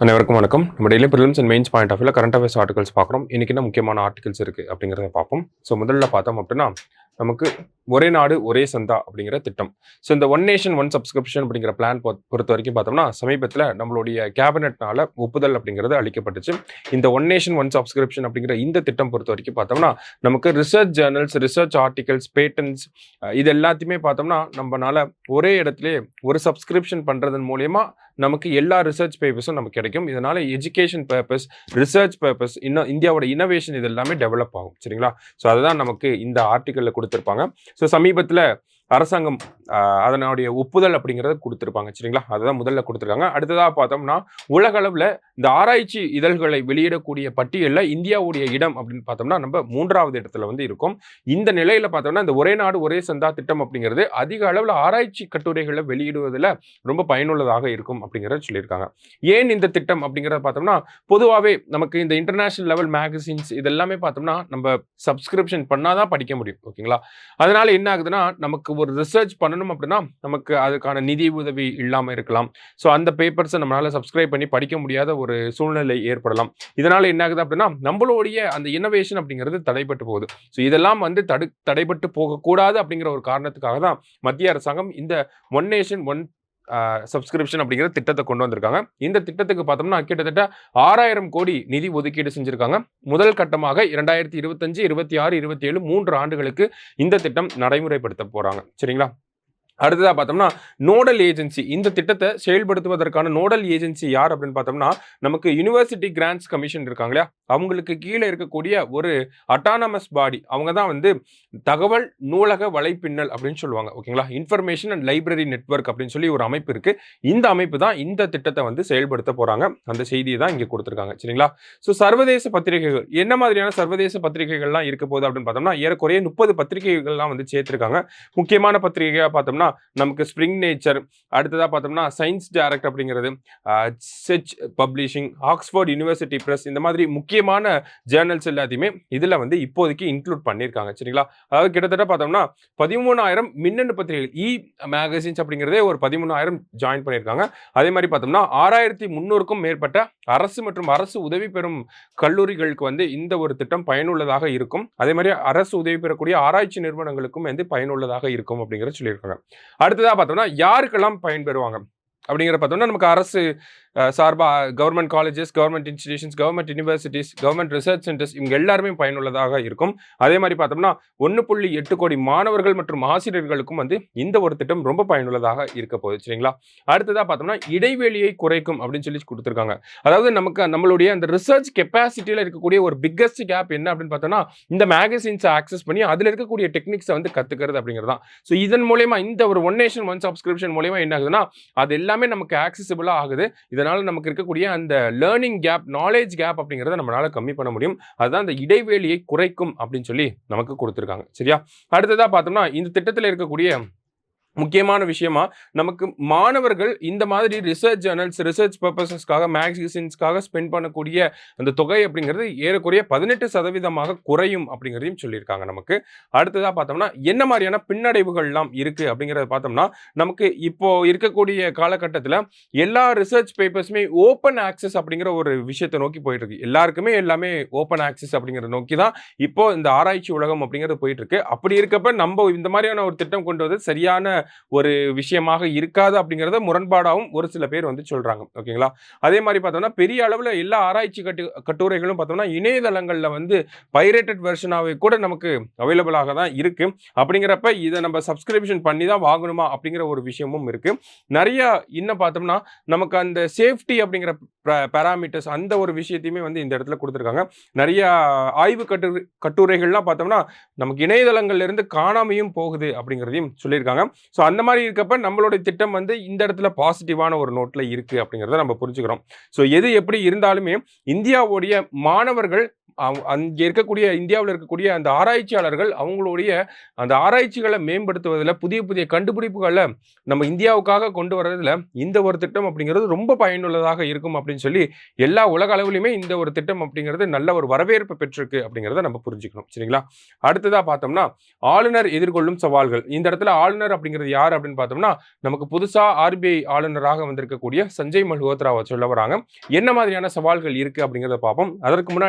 அனைவருக்கும் வணக்கம். நம்ம daily prelims and mains point of வியூல கரண்ட் அஃபேர்ஸ் ஆர்டிகல்ஸ் பார்க்குறோம். இன்னைக்கு என்ன முக்கியமான ஆர்டிகல்ஸ் இருக்கு அப்படிங்கிறத பார்ப்போம். முதல்ல பார்த்தோம் அப்படின்னா, நமக்கு ஒரே நாடு ஒரே சந்தா அப்படிங்கிற திட்டம். இந்த ஒன் நேஷன் ஒன் சப்ஸ்கிரிப்ஷன் அப்படிங்கிற பிளான் பொறுத்த வரைக்கும் பார்த்தோம்னா, சமீபத்தில் நம்மளுடைய கேபினெட்னால ஒப்புதல் அப்படிங்கிறது அளிக்கப்பட்டுச்சு. இந்த ஒன் நேஷன் ஒன் சப்ஸ்கிரிப்ஷன் அப்படிங்கிற இந்த திட்டம் பொறுத்த வரைக்கும் பார்த்தோம்னா, நமக்கு research journals, research articles, patents இது எல்லாத்தையுமே பார்த்தோம்னா, நம்மளால ஒரே இடத்துல ஒரு சப்ஸ்கிரிப்ஷன் பண்றதன் மூலியமா நமக்கு எல்லா ரிசர்ச் பேப்பர்ஸும் நமக்கு கிடைக்கும். இதனால எஜுகேஷன் பர்பஸ், ரிசர்ச் பர்பஸ், இன்னும் இந்தியாவோட இனோவேஷன் இது எல்லாமே டெவலப் ஆகும். சரிங்களா? அதுதான் நமக்கு இந்த ஆர்டிக்கல்ல கொடுத்திருப்பாங்க. சமீபத்தில் அரசாங்கம் அதனுடைய ஒப்புதல் அப்படிங்கிறத கொடுத்துருப்பாங்க. சரிங்களா? அதுதான் முதல்ல கொடுத்துருக்காங்க. அடுத்ததாக பார்த்தோம்னா, உலக அளவில் இந்த ஆராய்ச்சி இதழ்களை வெளியிடக்கூடிய பட்டியலில் இந்தியாவுடைய இடம் அப்படின்னு பார்த்தோம்னா நம்ம 3வது இடத்துல வந்து இருக்கும். இந்த நிலையில பார்த்தோம்னா இந்த ஒரே நாடு ஒரே சந்தா திட்டம் அப்படிங்கிறது அதிக அளவில் ஆராய்ச்சி கட்டுரைகளை வெளியிடுவதில் ரொம்ப பயனுள்ளதாக இருக்கும் அப்படிங்கிறத சொல்லியிருக்காங்க. ஏன் இந்த திட்டம் அப்படிங்கிறத பார்த்தோம்னா, பொதுவாகவே நமக்கு இந்த இன்டர்நேஷனல் லெவல் மேகசின்ஸ் இதெல்லாமே பார்த்தோம்னா நம்ம சப்ஸ்கிரிப்ஷன் பண்ணாதான் படிக்க முடியும். ஓகேங்களா? அதனால என்ன ஆகுதுன்னா, நமக்கு ஒரு ரிசர்ச் பண்ணணும் அப்படின்னா நமக்கு அதுக்கான நிதி உதவி இல்லாமல் இருக்கலாம். அந்த பேப்பர்ஸை நம்மளால சப்ஸ்கிரைப் பண்ணி படிக்க முடியாத ஒரு சூழ்நிலை ஏற்படலாம். இதனால என்ன ஆகுது அப்படின்னா, நம்மளுடைய அந்த இன்னோவேஷன் அப்படிங்கிறது தடைபட்டு போகுது. இதெல்லாம் வந்து தடைபட்டு போகக்கூடாது அப்படிங்கிற ஒரு காரணத்துக்காக தான் மத்திய அரசாங்கம் இந்த ஒன் நேஷன் ஒன் சப்ஸ்கிரிப்ஷன் அப்படிங்கிற திட்டத்தை கொண்டு வந்திருக்காங்க. இந்த திட்டத்துக்கு பார்த்தோம்னா கிட்டத்தட்ட 6000 கோடி நிதி ஒதுக்கீடு செஞ்சிருக்காங்க. முதல் கட்டமாக 2025, 26, 27 3 ஆண்டுகளுக்கு இந்த திட்டம் நடைமுறைப்படுத்த போறாங்க. சரிங்களா? அடுத்ததா பார்த்தோம்னா, நோடல் ஏஜென்சி இந்த திட்டத்தை செயல்படுத்துவதற்கான நோடல் ஏஜென்சி யார் அப்படின்னு பார்த்தோம்னா, நமக்கு யூனிவர்சிட்டி கிராண்ட்ஸ் கமிஷன் இருக்காங்க இல்லையா, அவங்களுக்கு கீழே இருக்கக்கூடிய ஒரு அட்டானமஸ் பாடி. அவங்க தான் வந்து தகவல் நூலக வலைப்பின்னல் அப்படின்னு சொல்லுவாங்க. ஓகேங்களா? இன்ஃபர்மேஷன் அண்ட் லைப்ரரி நெட்வொர்க் அப்படின்னு சொல்லி ஒரு அமைப்பு இருக்கு. இந்த அமைப்பு தான் இந்த திட்டத்தை வந்து செயல்படுத்த போறாங்க. அந்த செய்தியை தான் இங்கே கொடுத்துருக்காங்க. சரிங்களா? சர்வதேச பத்திரிகைகள் என்ன மாதிரியான சர்வதேச பத்திரிகைகள்லாம் இருக்க போகுது அப்படின்னு பார்த்தோம்னா, ஏறக்குறைய 30 பத்திரிகைகள்லாம் வந்து சேர்த்திருக்காங்க. முக்கியமான பத்திரிகையாக பார்த்தோம்னா நமக்கு ஸ்பிரிங் நேச்சர், அடுத்ததா பார்த்தோம்னா சயின்ஸ் டைரக்ட் அப்படிங்கிறது, செச் பப்ளிஷிங், ஆக்ஸ்போர்ட் யூனிவர்சிட்டி பிரஸ், இந்த மாதிரி முக்கியமான ஜேர்னல்ஸ் எல்லாத்தையுமே இதுல வந்து இப்போதைக்கு இன்க்ளூட் பண்ணியிருக்காங்க. சரிங்களா? அதாவது கிட்டத்தட்ட பார்த்தோம்னா 13,000 மின்னணு பத்திரிகைகள் இ மேகசின்ஸ் அப்படிங்கிறதே ஒரு 13,000 ஜாயின் பண்ணியிருக்காங்க. அதே மாதிரி பார்த்தோம்னா 6,300க்கும் மேற்பட்ட அரசு மற்றும் அரசு உதவி பெறும் கல்லூரிகளுக்கு வந்து இந்த ஒரு திட்டம் பயனுள்ளதாக இருக்கும். அதே மாதிரி அரசு உதவி பெறக்கூடிய ஆராய்ச்சி நிறுவனங்களுக்கும் வந்து பயனுள்ளதாக இருக்கும் அப்படிங்கிறத சொல்லியிருக்காங்க. அடுத்ததா பார்த்தோம்னா யாருக்கெல்லாம் பயன்பெறுவாங்க அப்படிங்கிற பார்த்தோம்னா, நமக்கு அரசு சார்பா government colleges, government institutions, government universities, government research centres இவங்க எல்லாருமே பயனுள்ளதாக இருக்கும். அதே மாதிரி பார்த்தோம்னா 1.8 கோடி மாணவர்கள் மற்றும் ஆசிரியர்களுக்கும் வந்து இந்த ஒரு திட்டம் ரொம்ப பயனுள்ளதாக இருக்க போகுது. சரிங்களா? அடுத்ததா பார்த்தோம்னா இடைவெளியை குறைக்கும் அப்படின்னு சொல்லி கொடுத்துருக்காங்க. அதாவது நமக்கு நம்மளுடைய அந்த ரிசர்ச் கெப்பாசிட்டியில் இருக்கக்கூடிய ஒரு பிக்கஸ்ட் கேப் என்ன அப்படின்னு பார்த்தோம்னா, இந்த மேகசின்ஸை ஆக்சஸ் பண்ணி அதில் இருக்கக்கூடிய டெக்னிக்ஸை வந்து கத்துக்கிறது அப்படிங்கிறது தான். இதன் மூலயமா இந்த ஒரு ஒன் நேஷன் ஒன் சப்ஸ்கிரிப்ஷன் மூலயமா என்ன ஆகுதுன்னா, அது எல்லாமே நமக்கு ஆக்சசிபிளா ஆகுது. இதனால நமக்கு இருக்கக்கூடிய அந்த லேர்னிங் கேப், நாலேஜ் கேப் அப்படிங்கிறத நம்மளால கம்மி பண்ண முடியும். அதுதான் அந்த இடைவெளியை குறைக்கும் அப்படின்னு சொல்லி நமக்கு கொடுத்துருக்காங்க. சரியா? அடுத்ததா பார்த்தோம்னா இந்த திட்டத்தில் இருக்கக்கூடிய முக்கியமான விஷயமா நமக்கு மாணவர்கள் இந்த மாதிரி ரிசர்ச் ஜேர்னல்ஸ், ரிசர்ச் பர்பஸஸ்க்காக, மேகசின்ஸ்க்காக ஸ்பெண்ட் பண்ணக்கூடிய அந்த தொகை அப்படிங்கிறது ஏறக்குறைய 18% குறையும் அப்படிங்கிறதையும் சொல்லியிருக்காங்க நமக்கு. அடுத்ததாக பார்த்தோம்னா என்ன மாதிரியான பின்னடைவுகள்லாம் இருக்கு அப்படிங்கிறத பார்த்தோம்னா, நமக்கு இப்போ இருக்கக்கூடிய காலகட்டத்தில் எல்லா ரிசர்ச் பேப்பர்ஸுமே ஓப்பன் ஆக்சஸ் அப்படிங்கிற ஒரு விஷயத்தை நோக்கி போயிட்டு இருக்கு. எல்லாருக்குமே எல்லாமே ஓப்பன் ஆக்சஸ் அப்படிங்கிறத நோக்கி தான் இப்போ இந்த ஆராய்ச்சி உலகம் அப்படிங்கிறது போயிட்டு இருக்கு. அப்படி இருக்கப்ப நம்ம இந்த மாதிரியான ஒரு திட்டம் கொண்டு வந்து சரியான ஒரு விஷயமாக இருக்காது அப்படிங்கறத முரண்பாடாகவும் ஒரு சில பேர் வந்து சொல்றாங்க. ஓகேங்களா? அதே மாதிரி பார்த்தோம்னா பெரிய அளவுல எல்லா ஆராய்ச்சி கட்டுரைகளும் பார்த்தோம்னா இணையதளங்கள்ல வந்து பைரேட்டட் வெர்ஷனாவே கூட நமக்கு அவைலபிளாக தான் இருக்கு. அப்படிங்கிறப்ப இதை நம்ம சப்ஸ்கிரிப்ஷன் பண்ணி தான் வாங்கணுமா அப்படிங்கிற ஒரு விஷயமும் இருக்கு. நிறைய இன்னும் பார்த்தோம்னா நமக்கு அந்த சேஃப்டி அப்படிங்கிற பேராமீட்டர்ஸ் அந்த ஒரு விஷயத்தையுமே வந்து இந்த இடத்துல கொடுத்துருக்காங்க. நிறைய ஆய்வு கட்டுரைகள்லாம் பார்த்தோம்னா நமக்கு இணையதளங்கள்ல இருந்து காணாமையும் போகுது அப்படிங்கிறதையும் சொல்லியிருக்காங்க. அந்த மாதிரி இருக்கப்ப நம்மளுடைய திட்டம் வந்து இந்த இடத்துல பாசிட்டிவான ஒரு நோட்ல இருக்கு அப்படிங்கிறத நம்ம புரிஞ்சுக்கிறோம். எது எப்படி இருந்தாலுமே இந்தியாவுடைய மாணவர்கள் அங்கே இருக்கக்கூடிய இந்தியாவில் இருக்கக்கூடிய அந்த ஆராய்ச்சியாளர்கள் அவங்களுடைய அந்த ஆராய்ச்சிகளை மேம்படுத்துவதில் புதிய புதிய கண்டுபிடிப்புகளை நம்ம இந்தியாவுக்காக கொண்டு வர்றதுல இந்த ஒரு திட்டம் அப்படிங்கிறது ரொம்ப பயனுள்ளதாக இருக்கும் அப்படின்னு சொல்லி எல்லா உலக அளவிலுமே இந்த ஒரு திட்டம் அப்படிங்கிறது நல்ல ஒரு வரவேற்பு பெற்றிருக்கு அப்படிங்கிறத நம்ம புரிஞ்சுக்கணும். சரிங்களா? அடுத்ததா பார்த்தோம்னா ஆளுநர் எதிர்கொள்ளும் சவால்கள். இந்த இடத்துல ஆளுநர் அப்படிங்கிறது யார் அப்படின்னு பார்த்தோம்னா நமக்கு புதுசா ஆர்பிஐ ஆளுநராக வந்திருக்கக்கூடிய சஞ்சய் மல்ஹோத்ராவை சொல்ல வராங்க. என்ன மாதிரியான சவால்கள் இருக்கு அப்படிங்கிறத பார்ப்போம்.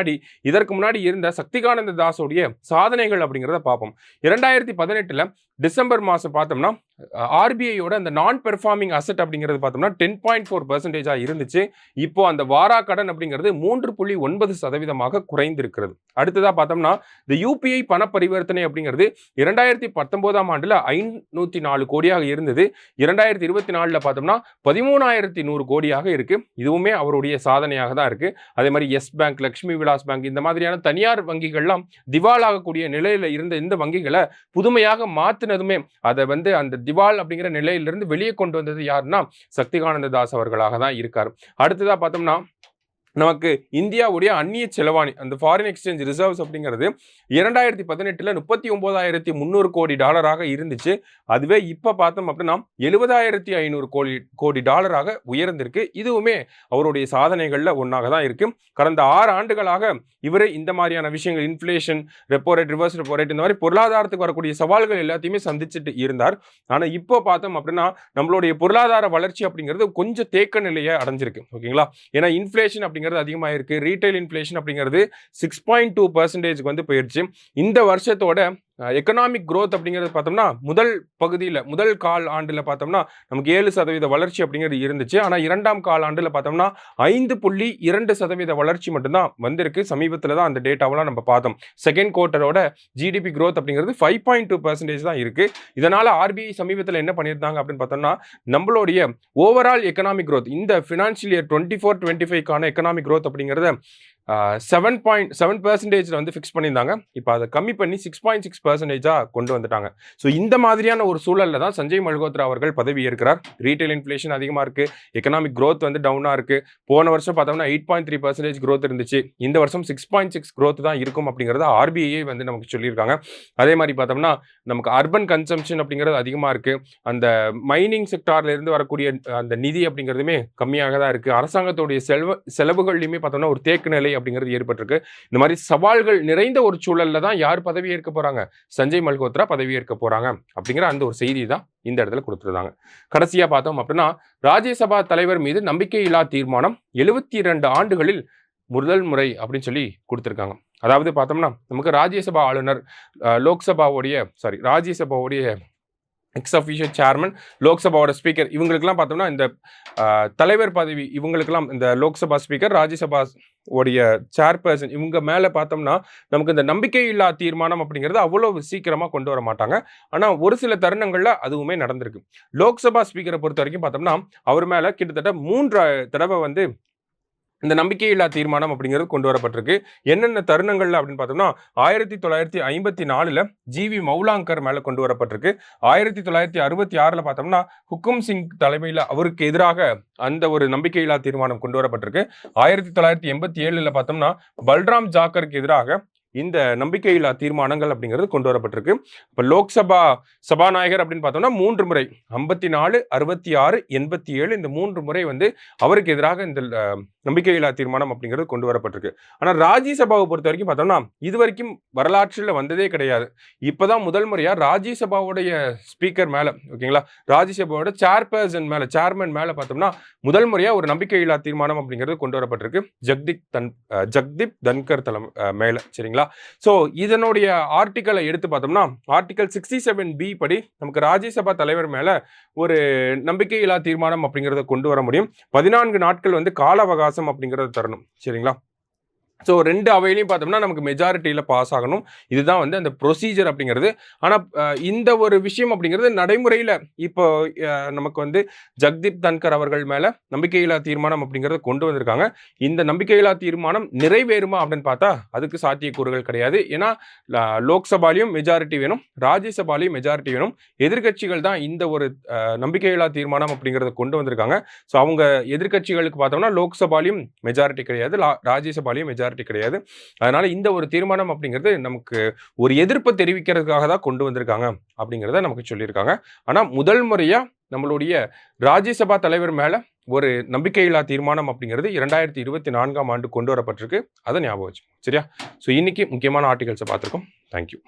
இதற்கு முன்னாடி இருந்த சக்திகானந்த தாஸோடைய சாதனைகள் அப்படிங்கிறத பார்ப்போம். 2018 டிசம்பர் மாசம் பார்த்தோம்னா ஆர்பிஐயோட அந்த நான் பெர்ஃபார்மிங் அசெட் அப்படிங்கிறது பார்த்தோம்னா 10.4% இருந்துச்சு. இப்போ அந்த வாரா கடன் அப்படிங்கிறது 3.9% குறைந்திருக்கிறது. அடுத்ததா பார்த்தோம்னா இந்த யூபிஐ பண பரிவர்த்தனை அப்படிங்கிறது 2019ஆம் ஆண்டுல 504 கோடியாக இருந்தது. 2024 பார்த்தோம்னா 13,100 கோடியாக இருக்கு. இதுவுமே அவருடைய சாதனையாக தான் இருக்கு. அதே மாதிரி Yes Bank, Lakshmi Vilas Bank இந்த மாதிரியான தனியார் வங்கிகள்லாம் திவாலாகக்கூடிய நிலையில இருந்த இந்த வங்கிகளை புதுமையாக மாத்தினதுமே அதை வந்து அந்த திவால் அப்படிங்கிற நிலையிலிருந்து வெளியே கொண்டு வந்தது யாருன்னா சக்திகானந்த தாஸ் அவர்களாக தான் இருக்காரு. அடுத்ததா பார்த்தோம்னா நமக்கு இந்தியாவுடைய அந்நிய செலவாணி அந்த ஃபாரின் எக்ஸ்சேஞ்ச் ரிசர்வ்ஸ் அப்படிங்கிறது 2018 39,300 கோடி டாலராக இருந்துச்சு. அதுவே இப்ப பார்த்தோம் அப்படின்னா 70,500 கோடி டாலராக உயர்ந்திருக்கு. இதுவுமே அவருடைய சாதனைகள்ல ஒன்னாக தான் இருக்கு. கடந்த 6 ஆண்டுகளாக இவரு இந்த மாதிரியான விஷயங்கள் inflation, repo rate, reverse repo rate இந்த மாதிரி பொருளாதாரத்துக்கு வரக்கூடிய சவால்கள் எல்லாத்தையுமே சந்திச்சுட்டு இருந்தார். ஆனா இப்போ பார்த்தோம் அப்படின்னா நம்மளுடைய பொருளாதார வளர்ச்சி அப்படிங்கிறது கொஞ்சம் தேக்க நிலையை அடைஞ்சிருக்கு. ஓகேங்களா? ஏன்னா இன்ஃபிளேஷன் அப்படிங்கிறது அதிகமாக இருக்கு. ரீட்டைல் இன்ஃபிளேஷன் அப்படிங்கிறது 6.2% வந்து போயிடுச்சு. இந்த வருஷத்தோட எக்கனாமிக் growth அப்படிங்கிறது பார்த்தோம்னா முதல் கால் ஆண்டுல பார்த்தோம்னா நமக்கு 7% வளர்ச்சி அப்படிங்கிறது இருந்துச்சு. ஆனா இரண்டாம் கால் ஆண்டுல பார்த்தோம்னா 5.2% வளர்ச்சி மட்டும்தான் வந்திருக்கு. சமீபத்தில் தான் அந்த டேட்டாவெல்லாம் நம்ம பார்த்தோம். செகண்ட் குவார்ட்டரோட ஜிடிபி growth அப்படிங்கிறது 5.2% தான் இருக்கு. இதனால ஆர்பிஐ சமீபத்தில் என்ன பண்ணியிருந்தாங்க அப்படின்னு பார்த்தோம்னா நம்மளுடைய ஓவரால் எக்கனாமிக் growth இந்த ஃபினான்ஷியல் இயர் 24-25க்கான எக்கனாமிக் growth அப்படிங்கிறத 7.7% வந்து ஃபிக்ஸ் பண்ணியிருந்தாங்க. இப்போ அதை கம்மி பண்ணி 6.6% கொண்டு வந்துட்டாங்க. ஸோ இந்த மாதிரியான ஒரு சூழல்ல தான் சஞ்சய் மல்ஹோத்ரா அவர்கள் பதவி ஏற்கிறார். ரீட்டைல் இன்ஃபிளேஷன் அதிகமாக இருக்கு, எக்கனாமிக் growth வந்து டவுனா இருக்கு. போன வருஷம் பார்த்தோம்னா 8.3% growth இருந்துச்சு. இந்த வருஷம் 6.6 growth தான் இருக்கும் அப்படிங்கிறத ஆர்பிஐ வந்து நமக்கு சொல்லியிருக்காங்க. அதே மாதிரி பார்த்தோம்னா நமக்கு அர்பன் கன்சம்ஷன் அப்படிங்கிறது அதிகமாக இருக்கு. அந்த மைனிங் செக்டார்ல இருந்து வரக்கூடிய அந்த நிதி அப்படிங்கிறதுமே கம்மியாக தான் இருக்கு. அரசாங்கத்துடைய செலவுகள்லையுமே பார்த்தோம்னா ஒரு தேக்க நிலை அப்படிங்கிறது ஏற்பட்டிருக்கு. இந்த மாதிரி சவால்கள் நிறைந்த ஒரு சூழல்ல தான் யார் பதவி ஏற்க போறாங்க, சஞ்சய் மல்ஹோத்ரா பதவி ஏற்க போறாங்க அப்படிங்கிற அந்த ஒரு செய்தி தான் இந்த இடத்துல கொடுத்துருந்தாங்க. கடைசியா பார்த்தோம் அப்படின்னா ராஜ்யசபா தலைவர் மீது நம்பிக்கையில்லா தீர்மானம் 72 ஆண்டுகளில் முதல் முறை அப்படின்னு சொல்லி கொடுத்திருக்காங்க. அதாவது பார்த்தோம்னா நமக்கு ராஜ்யசபா ஆளுநர், ராஜ்யசபாவுடைய எக்ஸ் அஃபிஷியல் சேர்மன், லோக்சபாவோட ஸ்பீக்கர் இவங்களுக்கெல்லாம் பார்த்தோம்னா இந்த தலைவர் பதவி இவங்களுக்கெல்லாம் இந்த லோக்சபா ஸ்பீக்கர், ராஜ்யசபா உடைய சேர்பர்சன் இவங்க மேல பார்த்தோம்னா நமக்கு இந்த நம்பிக்கையில்லா தீர்மானம் அப்படிங்கிறது அவ்வளவு சீக்கிரமா கொண்டு வர மாட்டாங்க. ஆனா ஒரு சில தருணங்கள்ல அதுவுமே நடந்திருக்கு. லோக்சபா ஸ்பீக்கரை பொறுத்த வரைக்கும் பார்த்தோம்னா அவர் மேல கிட்டத்தட்ட 3 தடவை வந்து இந்த நம்பிக்கையில்லா தீர்மானம் அப்படிங்கிறது கொண்டு வரப்பட்டிருக்கு. என்னென்ன தருணங்கள்ல அப்படின்னு பார்த்தோம்னா 1954 ஜிவி மௌலாங்கர் மேல கொண்டு வரப்பட்டிருக்கு. 1966 பார்த்தோம்னா ஹுக்கும் சிங் தலைமையில் அவருக்கு எதிராக அந்த ஒரு நம்பிக்கையில்லா தீர்மானம் கொண்டு வரப்பட்டிருக்கு. 1987 பார்த்தோம்னா பல்ராம் ஜாக்கருக்கு எதிராக இந்த நம்பிக்கையில்லா தீர்மானங்கள் அப்படிங்கிறது கொண்டு வரப்பட்டிருக்கு. இப்ப லோக்சபா சபாநாயகர் அப்படின்னு பார்த்தோம்னா 3 முறை 54, 66, 87 இந்த 3 முறை வந்து அவருக்கு எதிராக இந்த நம்பிக்கையில்லா தீர்மானம் அப்படிங்கிறது கொண்டு வரப்பட்டிருக்கு. ஆனா ராஜ்யசபாவை பொறுத்த வரைக்கும் பார்த்தோம்னா இது வரைக்கும் வரலாற்றில் வந்ததே கிடையாது. இப்பதான் முதல் முறையா ராஜ்யசபாவுடைய ஸ்பீக்கர் மேல, ஓகேங்களா, ராஜ்யசபாவோட சேர்மன் மேல பார்த்தோம்னா முதல் முறையா ஒரு நம்பிக்கையில்லா தீர்மானம் அப்படிங்கிறது கொண்டு வரப்பட்டிருக்கு. ஜக்தீப் தன்கர் மேல. சரிங்களா? சோ இதனுடைய ஆர்டிக்கலை எடுத்து பார்த்தோம்னா ஆர்டிகல் 67B படி நமக்கு ராஜ்யசபா தலைவர் மேல ஒரு நம்பிக்கையில்லா தீர்மானம் அப்படிங்கிறத கொண்டு வர முடியும். 14 நாட்கள் வந்து கால அவகாசம் அப்படிங்கிறத தரணும். சரிங்களா? ஸோ 2 அவையிலையும் பார்த்தோம்னா நமக்கு மெஜாரிட்டியில் பாஸ் ஆகணும். இதுதான் வந்து அந்த ப்ரொசீஜர் அப்படிங்கிறது. ஆனால் இந்த ஒரு விஷயம் அப்படிங்கிறது நடைமுறையில் இப்போ நமக்கு வந்து ஜக்தீப் தன்கர் அவர்கள் மேலே நம்பிக்கையில்லா தீர்மானம் அப்படிங்கிறத கொண்டு வந்திருக்காங்க. இந்த நம்பிக்கையில்லா தீர்மானம் நிறைவேறுமா அப்படின்னு பார்த்தா அதுக்கு சாத்தியக்கூறுகள் கிடையாது. ஏன்னா லோக்சபாலையும் மெஜாரிட்டி வேணும், ராஜ்யசபாலையும் மெஜாரிட்டி வேணும். எதிர்கட்சிகள் தான் இந்த ஒரு நம்பிக்கையில்லா தீர்மானம் அப்படிங்கிறத கொண்டு வந்திருக்காங்க. ஸோ அவங்க எதிர்கட்சிகளுக்கு பார்த்தோம்னா லோக்சபாலையும் மெஜாரிட்டி கிடையாது, ராஜ்யசபாலையும் மெஜாரிட்டி மெஜாரிட்டி கிடையாது. அதனால இந்த ஒரு தீர்மானம் அப்படிங்கிறது நமக்கு ஒரு எதிர்ப்பை தெரிவிக்கிறதுக்காக தான் கொண்டு வந்திருக்காங்க அப்படிங்கிறத நமக்கு சொல்லியிருக்காங்க. ஆனா முதல் முறையா நம்மளுடைய ராஜ்யசபா தலைவர் மேல ஒரு நம்பிக்கையில்லா தீர்மானம் அப்படிங்கிறது 2024ஆம் ஆண்டு கொண்டு வரப்பட்டிருக்கு. அதை ஞாபகம் வச்சுக்கோங்க. சரியா? ஸோ இன்னைக்கு முக்கியமான ஆர்டிகல்ஸை பார்த்துருக்கோம். தேங்க்யூ.